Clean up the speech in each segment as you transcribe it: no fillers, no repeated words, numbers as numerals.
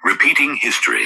Repeating history.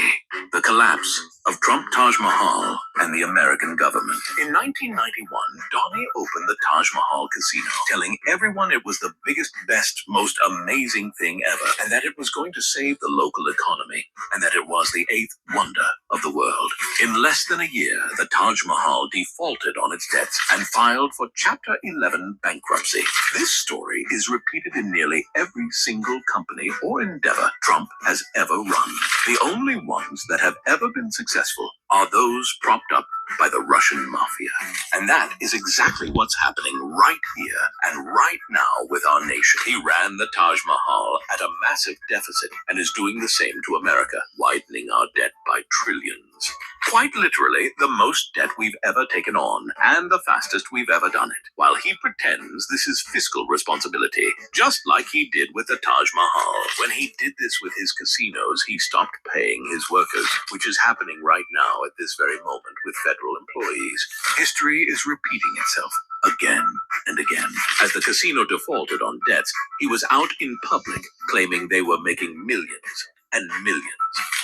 The collapse of Trump Taj Mahal and the American government. In 1991, Donnie opened the Taj Mahal Casino, telling everyone it was the biggest, best, most amazing thing ever, and that it was going to save the local economy, and that it was the eighth wonder of the world. In less than a year, the Taj Mahal defaulted on its debts and filed for Chapter 11 bankruptcy. This story is repeated in nearly every single company or endeavor Trump has ever run. The only ones that have ever been successful are those propped up by the Russian mafia. And that is exactly what's happening right here and right now with our nation. He ran the Taj Mahal at a massive deficit and is doing the same to America, widening our debt by trillions. Quite literally, the most debt we've ever taken on, and the fastest we've ever done it, while he pretends this is fiscal responsibility, just like he did with the Taj Mahal. When he did this with his casinos, he stopped paying his workers, which is happening right now at this very moment with federal employees. History is repeating itself again and again. As the casino defaulted on debts, he was out in public claiming they were making millions and millions.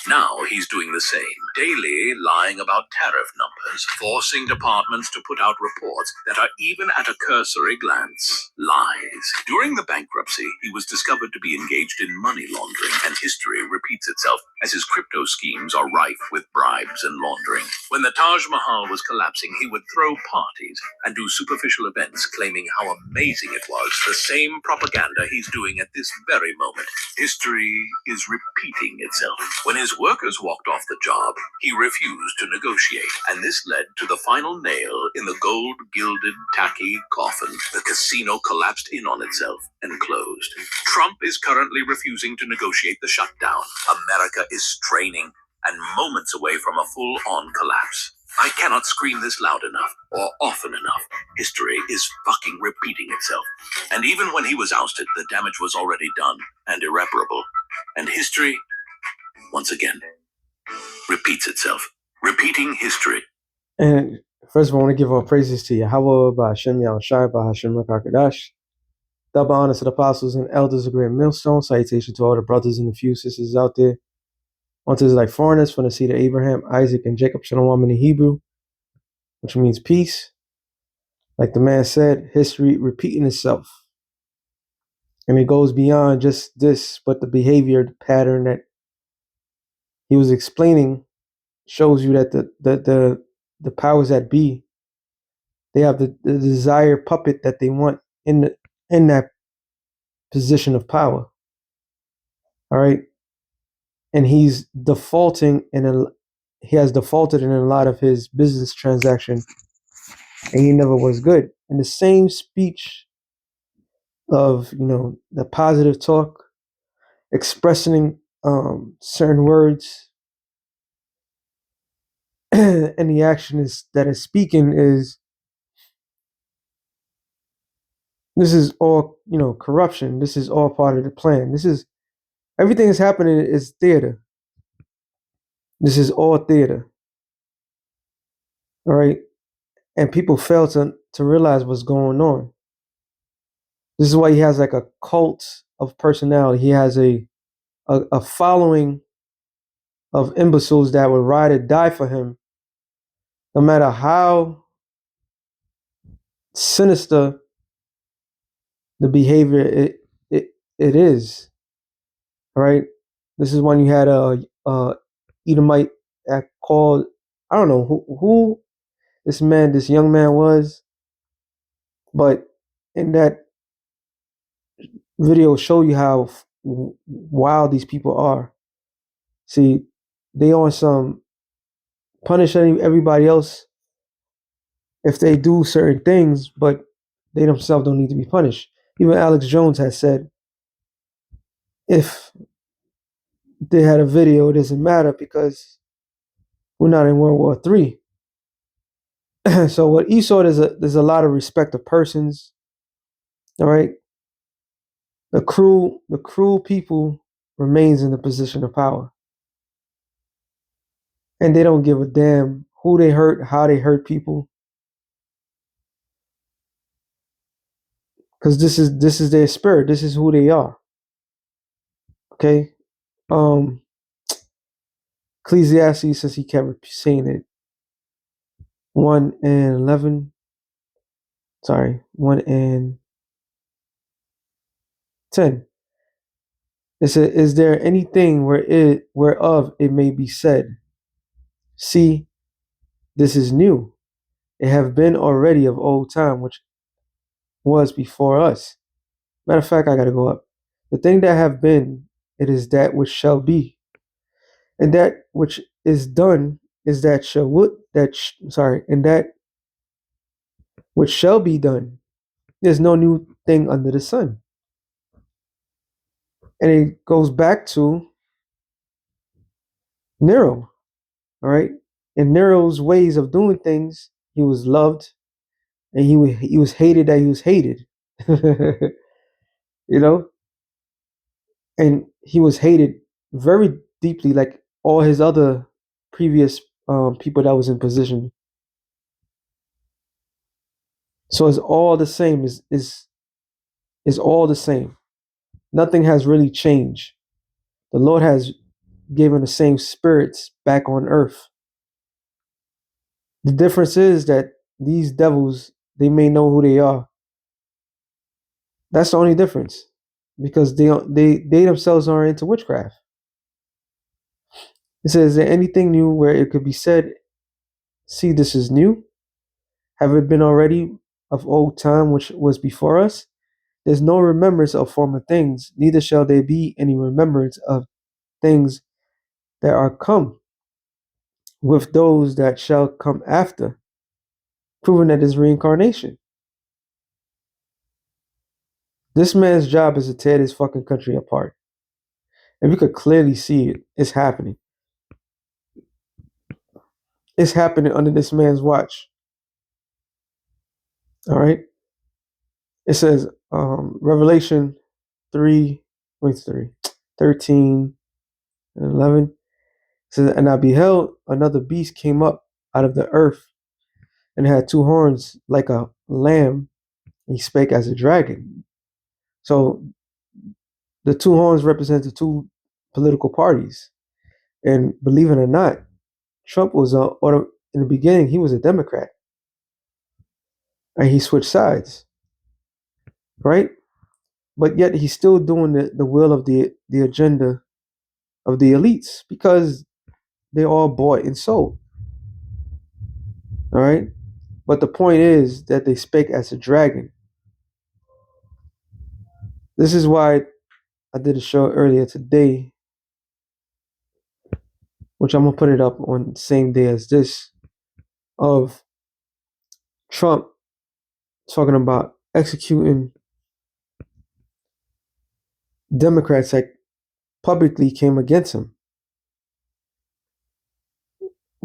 Now he's doing the same, daily lying about tariff numbers, forcing departments to put out reports that are even at a cursory glance lies. During the bankruptcy, he was discovered to be engaged in money laundering, and history repeats itself as his crypto schemes are rife with bribes and laundering. When the Taj Mahal was collapsing, he would throw parties and do superficial events claiming how amazing it was, the same propaganda he's doing at this very moment. History is repeating itself. When his workers walked off the job, he refused to negotiate, and this led to the final nail in the gold-gilded, tacky coffin. The casino collapsed in on itself and closed. Trump is currently refusing to negotiate the shutdown. America is straining and moments away from a full-on collapse. I cannot scream this loud enough or often enough. History is fucking repeating itself. And even when he was ousted, the damage was already done and irreparable. And history, once again, repeats itself. Repeating history. And first of all, I want to give all praises to Yahweh, Ba'ashem Yahushai, Ba'ashem Rakakadash. Double honors to the apostles and elders of Great Millstone. Salutation to all the brothers and the few sisters out there. Unto like foreigners from the seed of Abraham, Isaac, and Jacob, Shalom in the Hebrew, which means peace. Like the man said, history repeating itself. And it goes beyond just this, but the behavior, the pattern that he was explaining shows you that the powers that be, they have the desired puppet that they want in that position of power. All right. And he's defaulting he has defaulted in a lot of his business transactions, and he never was good. In the same speech of, the positive talk, expressing certain words, and the action that is speaking is, this is all, corruption. This is all part of the plan. Everything that's happening is theater. This is all theater. All right. And people fail to realize what's going on. This is why he has like a cult of personality. He has a following of imbeciles that would ride or die for him, no matter how sinister the behavior it is. All right. This is when you had a Edomite that called, I don't know who this young man was, but in that video show you how wild these people are. See, they on some punish everybody else if they do certain things, but they themselves don't need to be punished. Even Alex Jones has said, if they had a video, it doesn't matter because we're not in World War III. So what Esau, there's a lot of respect of persons. All right. The cruel people remains in the position of power. And they don't give a damn who they hurt, how they hurt people. Because this is their spirit. This is who they are. Okay. Ecclesiastes, since he kept saying it, 1 and 11. Sorry, 1 and 10. It said, "Is there anything whereof it may be said, see, this is new? It have been already of old time, which was before us." Matter of fact, I gotta go up. The thing that have been, it is that which shall be, and that which is done is that shall and that which shall be done. There's no new thing under the sun. And it goes back to Nero, all right? In Nero's ways of doing things, he was loved, and he was hated that he was hated. You know, and he was hated very deeply, like all his other previous people that was in position. So it's all the same. Is all the same. Nothing has really changed. The Lord has given the same spirits back on earth. The difference is that these devils, they may know who they are. That's the only difference, because they themselves are into witchcraft. It says, "Is there anything new where it could be said, see, this is new? Have it been already of old time which was before us? There's no remembrance of former things, neither shall there be any remembrance of things that are come with those that shall come after," proving that is reincarnation. This man's job is to tear this fucking country apart. And we could clearly see it. It's happening. It's happening under this man's watch. All right. It says, Revelation 3, 13 and 11. It says, "And I beheld another beast came up out of the earth, and had two horns like a lamb. He spake as a dragon." So the two horns represent the two political parties. And believe it or not, Trump was in the beginning, he was a Democrat. And he switched sides, right? But yet he's still doing the will of the agenda of the elites, because they all bought and sold. All right. But the point is that they spake as a dragon. This is why I did a show earlier today, which I'm gonna put it up on the same day as this, of Trump talking about executing Democrats that publicly came against him.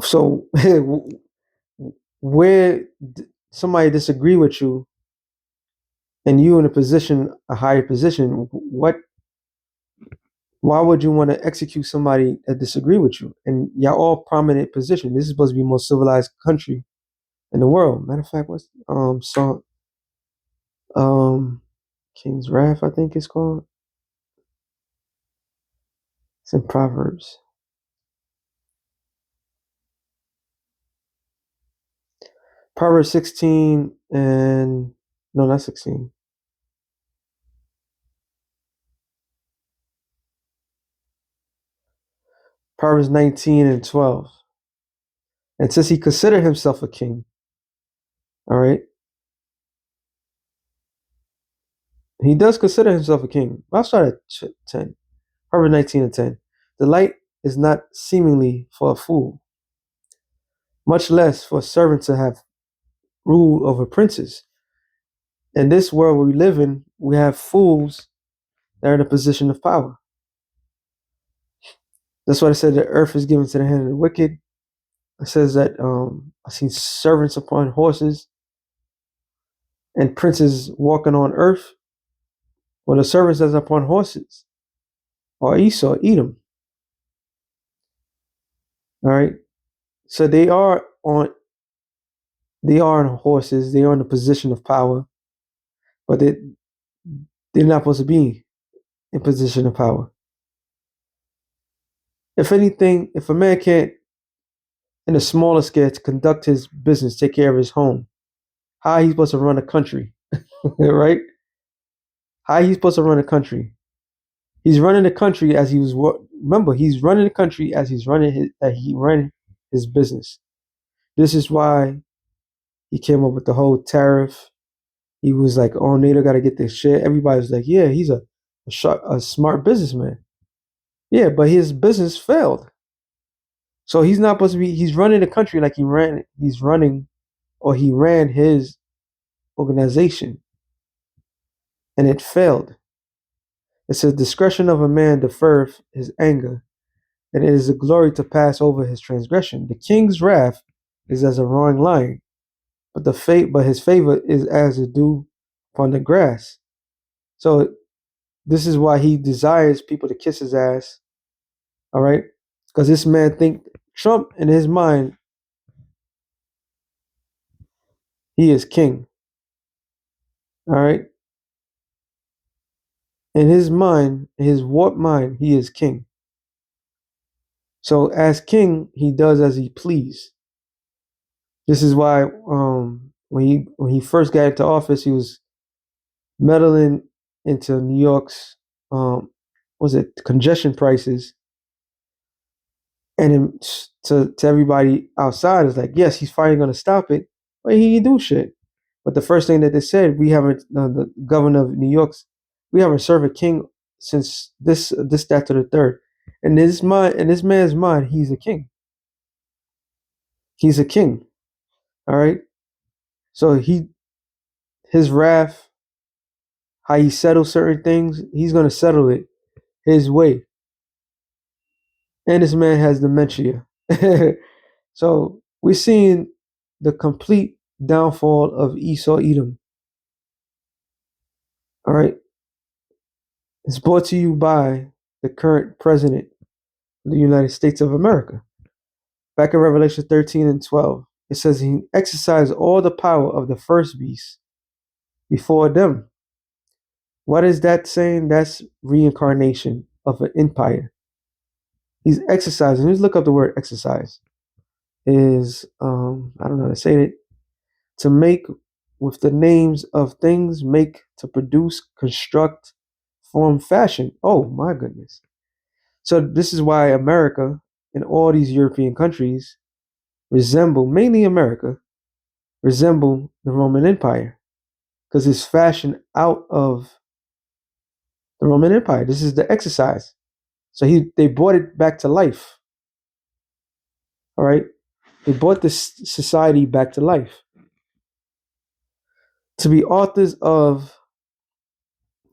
So where somebody disagree with you, and you in a higher position, why would you want to execute somebody that disagree with you? And y'all all prominent position. This is supposed to be the most civilized country in the world. Matter of fact, what's song King's Wrath, I think it's called. It's in Proverbs. Proverbs 16 and no, not 16. Proverbs 19 and 12. And since he considered himself a king, all right, he does consider himself a king. I'll start at 10. Proverbs 19 and 10. "Delight is not seemingly for a fool, much less for a servant to have rule over princes." In this world we live in, we have fools that are in a position of power. That's why I said the earth is given to the hand of the wicked. It says that I seen servants upon horses and princes walking on earth. Well, the servants that's upon horses are Esau, Edom. All right. So they are on horses, they are in a position of power, but they're not supposed to be in position of power. If anything, if a man can't, in a smaller scale, to conduct his business, take care of his home, how he's supposed to run a country, right? How he's supposed to run a country? He's running the country as he was. Remember, he's running the country as he's running his. He ran his business. This is why he came up with the whole tariff. He was like, "Oh, NATO got to get this shit." Everybody was like, "Yeah, he's a smart businessman." Yeah, but his business failed. So he's not supposed to be. He's running the country like he ran. He's running, or he ran his organization, and it failed. It says, "Discretion of a man deferreth his anger, and it is a glory to pass over his transgression. The king's wrath is as a roaring lion, but his favor is as the dew upon the grass." So this is why he desires people to kiss his ass. All right, because this man think Trump in his mind he is king. All right, in his mind, his warped mind, he is king. So as king, he does as he please. This is why when he first got into office, he was meddling into New York's was it congestion prices, and then to everybody outside is like, yes, he's finally going to stop it, but he didn't do shit. But the first thing that they said, we haven't the governor of New York's, we haven't served a king since this that to the third. In this man's mind, he's a king. He's a king. All right. So his wrath, how he settles certain things, he's gonna settle it his way. And this man has dementia. So we're seeing the complete downfall of Esau Edom. All right. It's brought to you by the current president of the United States of America. Back in Revelation 13 and 12, it says he exercised all the power of the first beast before them. What is that saying? That's reincarnation of an empire. He's exercising. Let's look up the word exercise. Is I don't know how to say it. To make with the names of things, make to produce, construct, form, fashion. Oh my goodness. So this is why America and all these European countries resemble, mainly America, resemble the Roman Empire because it's fashioned out of the Roman Empire. This is the exercise. So they brought it back to life. All right, they brought this society back to life. To be authors of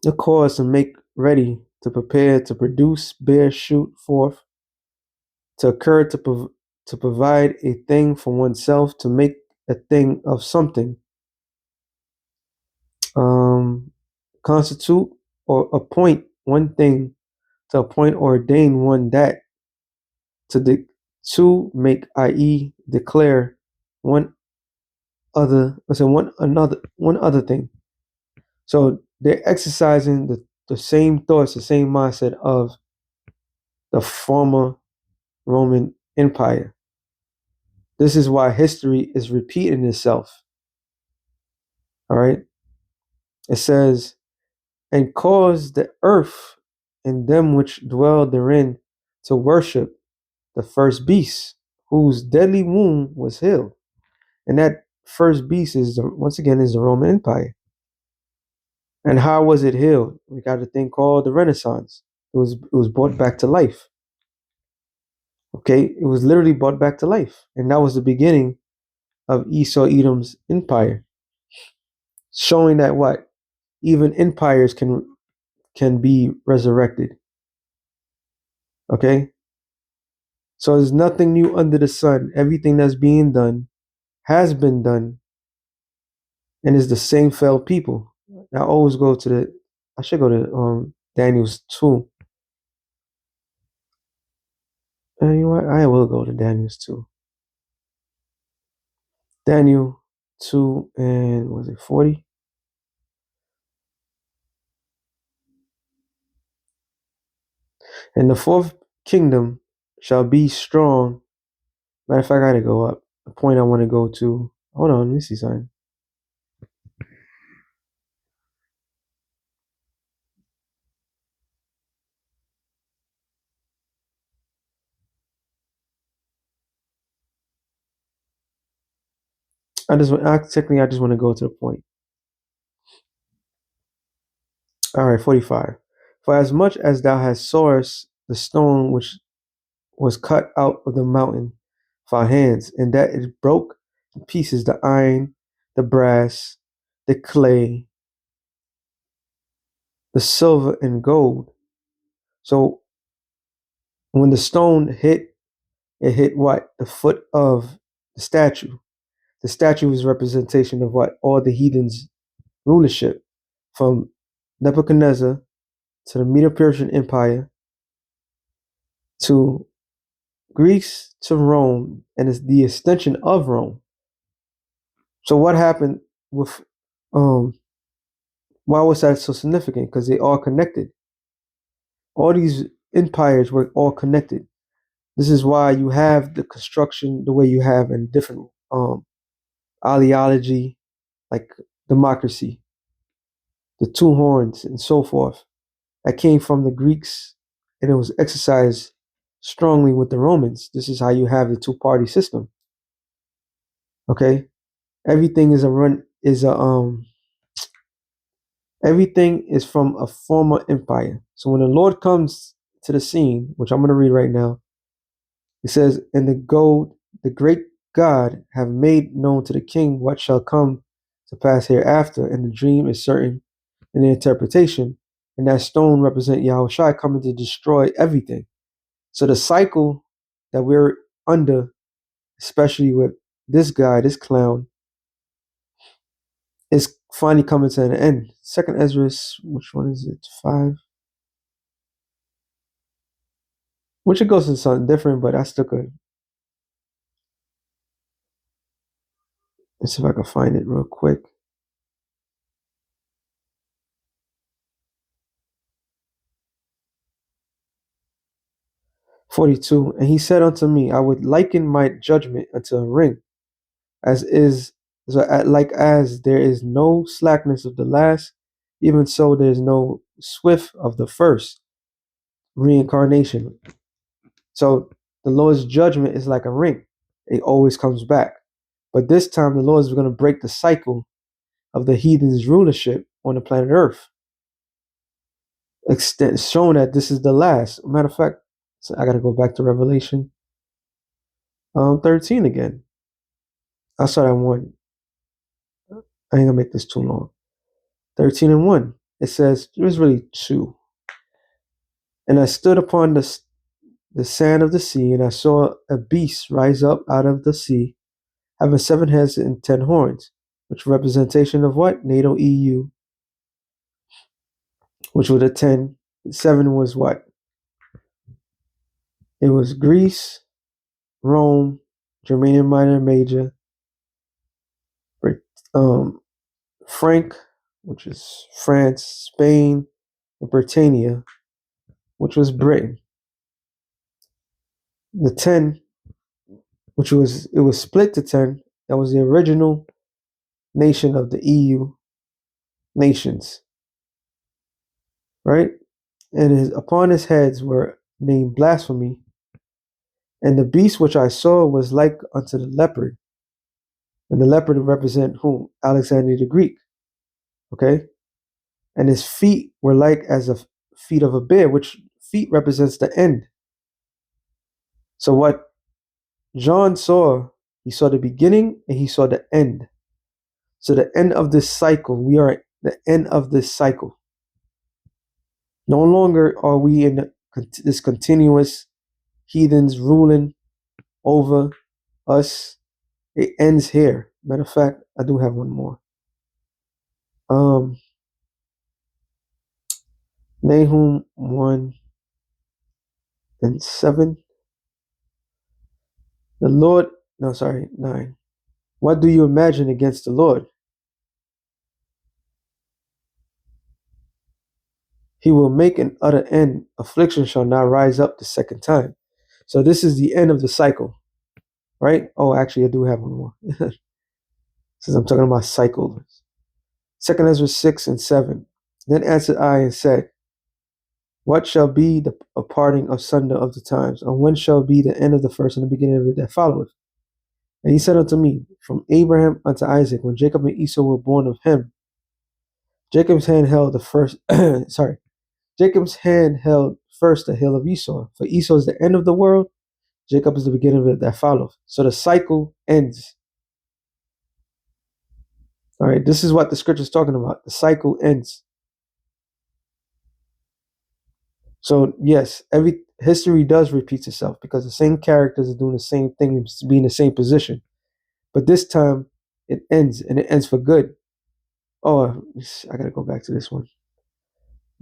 the cause to make ready, to prepare, to produce, bear, shoot forth, to occur, to provide a thing for oneself, to make a thing of something, constitute or appoint one thing, to appoint or ordain one that, to make, i.e., declare one one other thing. So they're exercising the same thoughts, the same mindset of the former Roman Empire. This is why history is repeating itself. All right. It says, and cause the earth and them which dwell therein to worship the first beast, whose deadly wound was healed. And that first beast is once again is the Roman Empire. And how was it healed? We got a thing called the Renaissance. It was brought back to life. Okay, it was literally brought back to life, and that was the beginning of Esau Edom's empire, showing that what even empires can be resurrected. Okay, so there's nothing new under the sun. Everything that's being done has been done, and is the same failed people. I always go to the. I should go to Daniel's 2. And you know what? I will go to Daniel's 2. Daniel 2 and was it 40? And the fourth kingdom shall be strong. Matter of fact, I gotta go up. The point I want to go to. Hold on, let me see something. I just want to go to the point. All right, 45. For as much as thou hast sawest the stone which was cut out of the mountain of our hands, and that it broke to pieces the iron, the brass, the clay, the silver, and gold. So when the stone hit, it hit what? The foot of the statue. The statue is representation of what? All the heathens' rulership, from Nebuchadnezzar to the Medo-Persian Empire to Greece to Rome, and it's the extension of Rome. So what happened with why was that so significant? Because they all connected. All these empires were all connected. This is why you have the construction the way you have in different ideology, like democracy, the two horns, and so forth. That came from the Greeks, and it was exercised strongly with the Romans. This is how you have the two-party system. Okay, everything is a run is a everything is from a former empire. So when the Lord comes to the scene, which I'm going to read right now, it says, "And the great God have made known to the king what shall come to pass hereafter, and the dream is certain in the interpretation, and that stone represent Yahushua coming to destroy everything." So the cycle that we're under, especially with this guy, this clown, is finally coming to an end. Second Ezra, which one is it? 5. Which it goes to something different, but I still could. Let's see if I can find it real quick. "42. And he said unto me, I would liken my judgment unto a ring, as is like as there is no slackness of the last, even so there is no swift of the first reincarnation." So the Lord's judgment is like a ring; it always comes back. But this time, the Lord is going to break the cycle of the heathen's rulership on the planet Earth, showing that this is the last. Matter of fact, so I got to go back to Revelation 13 again. I saw that one. I ain't gonna make this too long. 13 and 1. It says, it was really 2. "And I stood upon the sand of the sea, and I saw a beast rise up out of the sea, having 7 heads and 10 horns, which representation of what? NATO EU, which were the 10. 7 was what? It was Greece, Rome, Germania Minor and Major, Frank, which is France, Spain, and Britannia, which was Britain. The 10, it was split to 10. That was the original nation of the EU nations, right? And upon his heads were named blasphemy. And the beast which I saw was like unto the leopard. And the leopard represent whom? Alexander the Greek. Okay? And his feet were like as the feet of a bear, which feet represents the end. So what John saw, he saw the beginning and he saw the end. So the end of this cycle, we are at the end of this cycle. No longer are we in this continuous heathens ruling over us. It ends here. Matter of fact, I do have one more. Nahum 1 and 7. The Lord, no, sorry, 9. What do you imagine against the Lord? He will make an utter end. Affliction shall not rise up the second time. So this is the end of the cycle, right? Oh, actually, I do have one more. Since I'm talking about cycles. 2 Ezra 6 and 7. Then answered I and said, what shall be the parting asunder of the times? And when shall be the end of the first and the beginning of it that followeth? And he said unto me, from Abraham unto Isaac, when Jacob and Esau were born of him, Jacob's hand held the first, Jacob's hand held first the hill of Esau. For Esau is the end of the world, Jacob is the beginning of it that followeth. So the cycle ends. All right, this is what the scripture is talking about. The cycle ends. So yes, every history does repeat itself because the same characters are doing the same thing and be in the same position. But this time it ends, and it ends for good. Oh, I gotta go back to this one.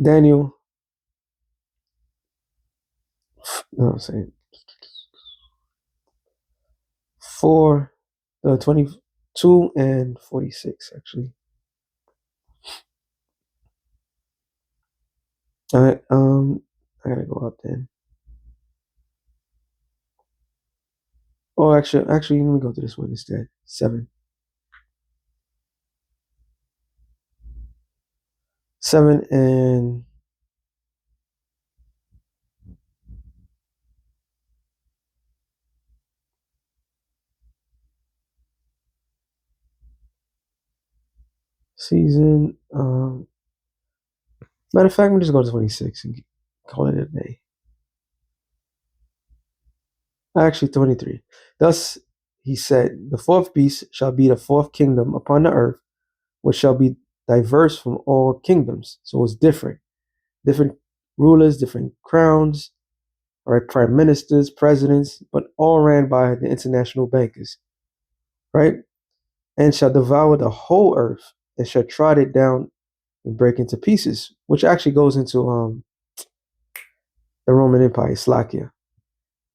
Daniel, no, I'm saying 22 and 46 actually. All right, I gotta go up then. Oh, actually, let me go to this one instead. 7 and season. Matter of fact, I'm just go to 26 and call it a day. Actually, 23. Thus he said, the fourth beast shall be the fourth kingdom upon the earth, which shall be diverse from all kingdoms. So it's different rulers, different crowns, right? Prime ministers, presidents, but all ran by the international bankers, right? And shall devour the whole earth and shall trot it down and break into pieces, which actually goes into the Roman Empire, Slakia.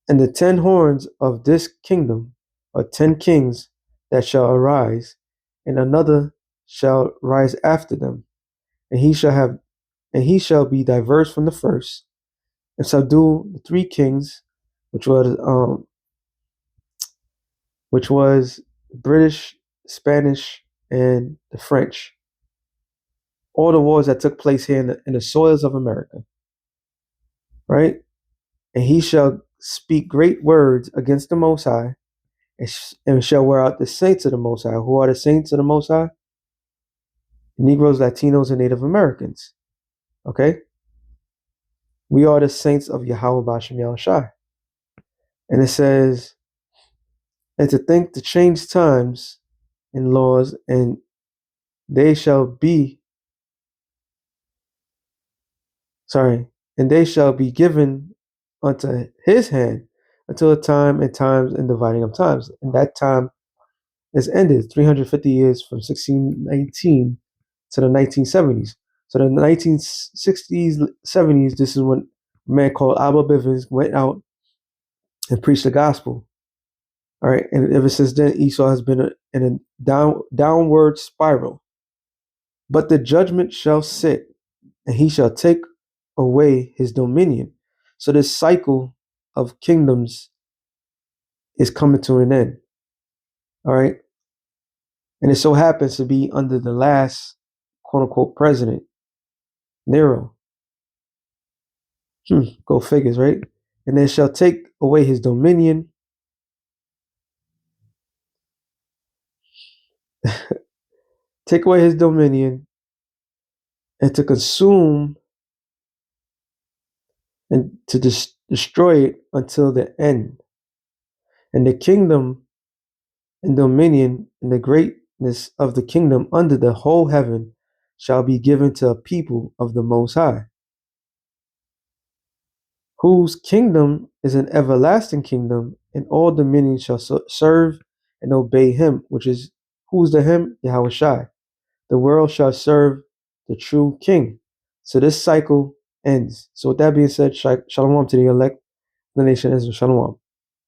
And the 10 horns of this kingdom are 10 kings that shall arise, and another shall rise after them, and he shall be diverse from the first, and subdue the 3 kings, which was British, Spanish, and the French. All the wars that took place here in the soils of America, right? And he shall speak great words against the Most High, and shall wear out the saints of the Most High. Who are the saints of the Most High? Negroes, Latinos, and Native Americans. Okay? We are the saints of Yahweh Bashem Yahushai. And it says, and to think to change times and laws, and they shall be given unto his hand until a time and times and dividing of times. And that time is ended 350 years from 1619 to the 1970s. So the 1960s, 70s, this is when a man called Abba Bivens went out and preached the gospel. All right, and ever since then, Esau has been in a downward spiral. But the judgment shall sit, and he shall take away his dominion. So this cycle of kingdoms is coming to an end. All right, and it so happens to be under the last quote unquote president, Nero. Go figures, right? And they shall take away his dominion. Take away his dominion and to consume and to destroy it until the end. And the kingdom and dominion and the greatness of the kingdom under the whole heaven shall be given to a people of the Most High, whose kingdom is an everlasting kingdom, and all dominions shall serve and obey him, who's the him? Yahweh Shai. The world shall serve the true king. So this cycle ends. So with that being said, shalom to the elect, the nation Israel. Shalom.